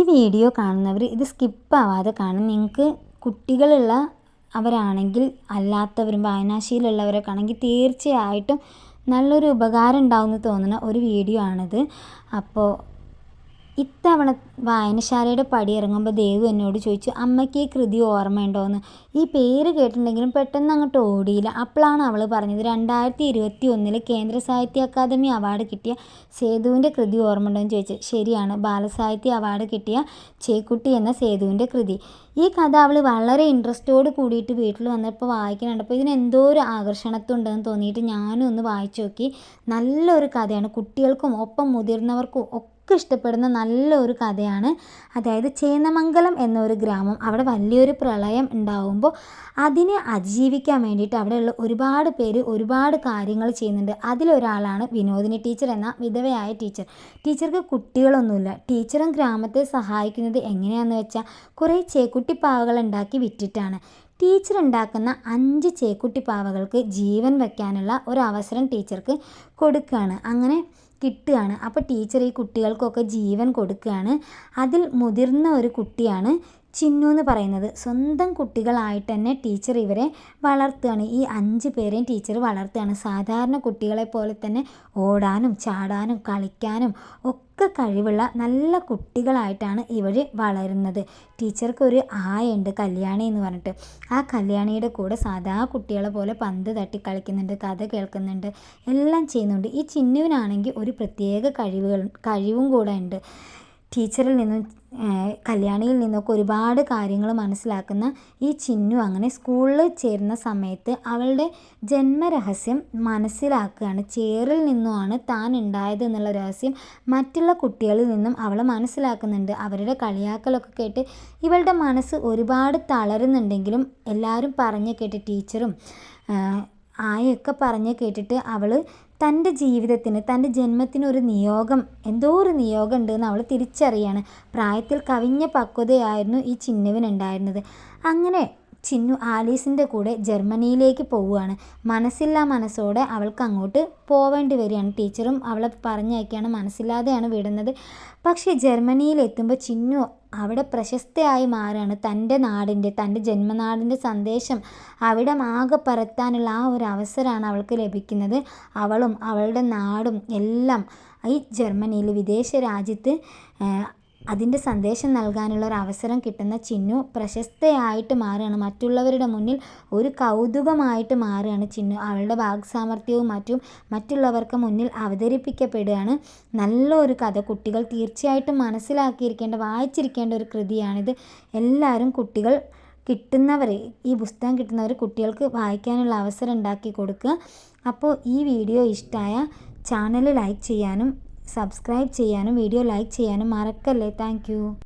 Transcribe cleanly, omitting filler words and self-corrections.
Video കാണുന്നവർ ഇത് സ്കിപ്പാവാതെ കാണും. നിങ്ങൾക്ക് കുട്ടികളുള്ള അവരാണെങ്കിൽ അല്ലാത്തവരും വായനാശീലമുള്ളവരൊക്കെ ആണെങ്കിൽ തീർച്ചയായിട്ടും നല്ലൊരു ഉപകാരം ഉണ്ടാവുമെന്ന് തോന്നുന്ന ഒരു വീഡിയോ ആണിത്. അപ്പോൾ ഇത്തവണ വായനശാലയുടെ പടി ഇറങ്ങുമ്പോൾ ദേവു എന്നോട് ചോദിച്ചു, അമ്മയ്ക്ക് ഈ കൃതി ഓർമ്മയുണ്ടോയെന്ന്. ഈ പേര് കേട്ടിട്ടുണ്ടെങ്കിലും പെട്ടെന്ന് അങ്ങോട്ട് ഓടിയില്ല. അപ്പോഴാണ് അവൾ പറഞ്ഞത് 2021 കേന്ദ്ര സാഹിത്യ അക്കാദമി അവാർഡ് കിട്ടിയ സേതുവിൻ്റെ കൃതി ഓർമ്മയുണ്ടോയെന്ന് ചോദിച്ചു. ശരിയാണ്, ബാലസാഹിത്യ അവാർഡ് കിട്ടിയ ചേക്കുട്ടി എന്ന സേതുവിൻ്റെ കൃതി. ഈ കഥ അവൾ വളരെ ഇൻട്രസ്റ്റോട് കൂടിയിട്ട് വീട്ടിൽ വന്നപ്പോൾ വായിക്കുന്നുണ്ട്. അപ്പോൾ ഇതിനെന്തോ ഒരു ആകർഷണത്വമുണ്ടെന്ന് തോന്നിയിട്ട് ഞാനും ഒന്ന് വായിച്ചു നോക്കി. നല്ലൊരു കഥയാണ്, കുട്ടികൾക്കും ഒപ്പം മുതിർന്നവർക്കും ഒക്കെ ഇഷ്ടപ്പെടുന്ന നല്ലൊരു കഥയാണ്. അതായത് ചേന്നമംഗലം എന്നൊരു ഗ്രാമം, അവിടെ വലിയൊരു പ്രളയം ഉണ്ടാവുമ്പോൾ അതിനെ അതിജീവിക്കാൻ വേണ്ടിയിട്ട് അവിടെയുള്ള ഒരുപാട് പേര് ഒരുപാട് കാര്യങ്ങൾ ചെയ്യുന്നുണ്ട്. അതിലൊരാളാണ് വിനോദിനി ടീച്ചർ എന്ന വിധവയായ ടീച്ചർ. ടീച്ചർക്ക് കുട്ടികളൊന്നുമില്ല. ടീച്ചറും ഗ്രാമത്തെ സഹായിക്കുന്നത് എങ്ങനെയാണെന്ന് വെച്ചാൽ കുറേ ചേക്കുട്ടിപ്പാവകൾ ഉണ്ടാക്കി വിറ്റിട്ടാണ്. ടീച്ചർ ഉണ്ടാക്കുന്ന 5 ചേക്കുട്ടിപ്പാവകൾക്ക് ജീവൻ വയ്ക്കാനുള്ള ഒരവസരം ടീച്ചർക്ക് കൊടുക്കുകയാണ്, അങ്ങനെ കിട്ടുകയാണ്. അപ്പോൾ ടീച്ചർ ഈ കുട്ടികൾക്കൊക്കെ ജീവൻ കൊടുക്കുകയാണ്. അതിൽ മുതിർന്ന ഒരു കുട്ടിയാണ് ചിന്നു എന്ന് പറയുന്നത്. സ്വന്തം കുട്ടികളായിട്ട് തന്നെ ടീച്ചർ ഇവരെ വളർത്തുകയാണ്. ഈ 5 പേരെയും ടീച്ചർ വളർത്തുകയാണ്. സാധാരണ കുട്ടികളെ പോലെ തന്നെ ഓടാനും ചാടാനും കളിക്കാനും ഒക്കെ കഴിവുള്ള നല്ല കുട്ടികളായിട്ടാണ് ഇവർ വളരുന്നത്. ടീച്ചർക്ക് ഒരു ആയുണ്ട്, കല്യാണി എന്ന് പറഞ്ഞിട്ട്. ആ കല്യാണിയുടെ കൂടെ സാധാ കുട്ടികളെ പോലെ പന്ത് തട്ടി കളിക്കുന്നുണ്ട്, കഥ കേൾക്കുന്നുണ്ട്, എല്ലാം ചെയ്യുന്നുണ്ട്. ഈ ചിന്നുവിനാണെങ്കിൽ ഒരു പ്രത്യേക കഴിവും കൂടെ ഉണ്ട്. ടീച്ചറിൽ നിന്നും കല്യാണിയിൽ നിന്നൊക്കെ ഒരുപാട് കാര്യങ്ങൾ മനസ്സിലാക്കുന്ന ഈ ചിന്നു അങ്ങനെ സ്കൂളിൽ ചേരുന്ന സമയത്ത് അവളുടെ ജന്മരഹസ്യം മനസ്സിലാക്കുകയാണ്. ചേറിൽ നിന്നുമാണ് താൻ ഉണ്ടായത് എന്നുള്ള രഹസ്യം മറ്റുള്ള കുട്ടികളിൽ നിന്നും അവൾ മനസ്സിലാക്കുന്നുണ്ട്. അവരുടെ കളിയാക്കലൊക്കെ കേട്ട് ഇവളുടെ മനസ്സ് ഒരുപാട് തളരുന്നുണ്ടെങ്കിലും എല്ലാവരും പറഞ്ഞു കേട്ട് ടീച്ചറും ആയൊക്കെ പറഞ്ഞ് കേട്ടിട്ട് അവൾ തൻ്റെ ജീവിതത്തിന്, തൻ്റെ ജന്മത്തിന് ഒരു നിയോഗം, എന്തോ ഒരു നിയോഗം ഉണ്ടെന്ന് അവൾ തിരിച്ചറിയാണ്. പ്രായത്തിൽ കവിഞ്ഞ പക്വതയായിരുന്നു ഈ ചിന്നുവിനുണ്ടായിരുന്നത്. അങ്ങനെ ചിന്നു ആലീസിൻ്റെ കൂടെ ജർമ്മനിയിലേക്ക് പോവുകയാണ്. മനസ്സില്ലാ മനസ്സോടെ അവൾക്ക് അങ്ങോട്ട് പോവേണ്ടി വരികയാണ്. ടീച്ചറും അവളെ പറഞ്ഞയക്കുകയാണ്, മനസ്സില്ലാതെയാണ് വിടുന്നത്. പക്ഷേ ജർമ്മനിയിൽ എത്തുമ്പോൾ ചിന്നു അവിടെ പ്രശസ്തയായി മാറുകയാണ്. തൻ്റെ നാടിൻ്റെ, തൻ്റെ ജന്മനാടിൻ്റെ സന്ദേശം അവിടെ ആകെ പരത്താനുള്ള ആ ഒരു അവസരമാണ് അവൾക്ക് ലഭിക്കുന്നത്. അവളും അവളുടെ നാടും എല്ലാം ഈ ജർമ്മനിയിൽ, വിദേശ രാജ്യത്ത് അതിൻ്റെ സന്ദേശം നൽകാനുള്ള ഒരു അവസരം കിട്ടുന്ന ചിന്നു പ്രശസ്തയായിട്ട് മാറുകയാണ്. മറ്റുള്ളവരുടെ മുന്നിൽ ഒരു കൗതുകമായിട്ട് മാറുകയാണ് ചിന്നു. അവളുടെ വാക്സാമർത്ഥ്യവും മറ്റുള്ളവർക്ക് മുന്നിൽ അവതരിപ്പിക്കപ്പെടുകയാണ്. നല്ലൊരു കഥ, കുട്ടികൾ തീർച്ചയായിട്ടും മനസ്സിലാക്കിയിരിക്കേണ്ട, വായിച്ചിരിക്കേണ്ട ഒരു കൃതിയാണിത്. എല്ലാവരും കുട്ടികൾ കിട്ടുന്നവർ, ഈ പുസ്തകം കിട്ടുന്നവർ കുട്ടികൾക്ക് വായിക്കാനുള്ള അവസരം ഉണ്ടാക്കി കൊടുക്കുക. അപ്പോൾ ഈ വീഡിയോ ഇഷ്ടമായ ചാനൽ ലൈക്ക് ചെയ്യാനും സബ്സ്ക്രൈബ് ചെയ്യാനും വീഡിയോ ലൈക്ക് ചെയ്യാനും മറക്കല്ലേ. താങ്ക്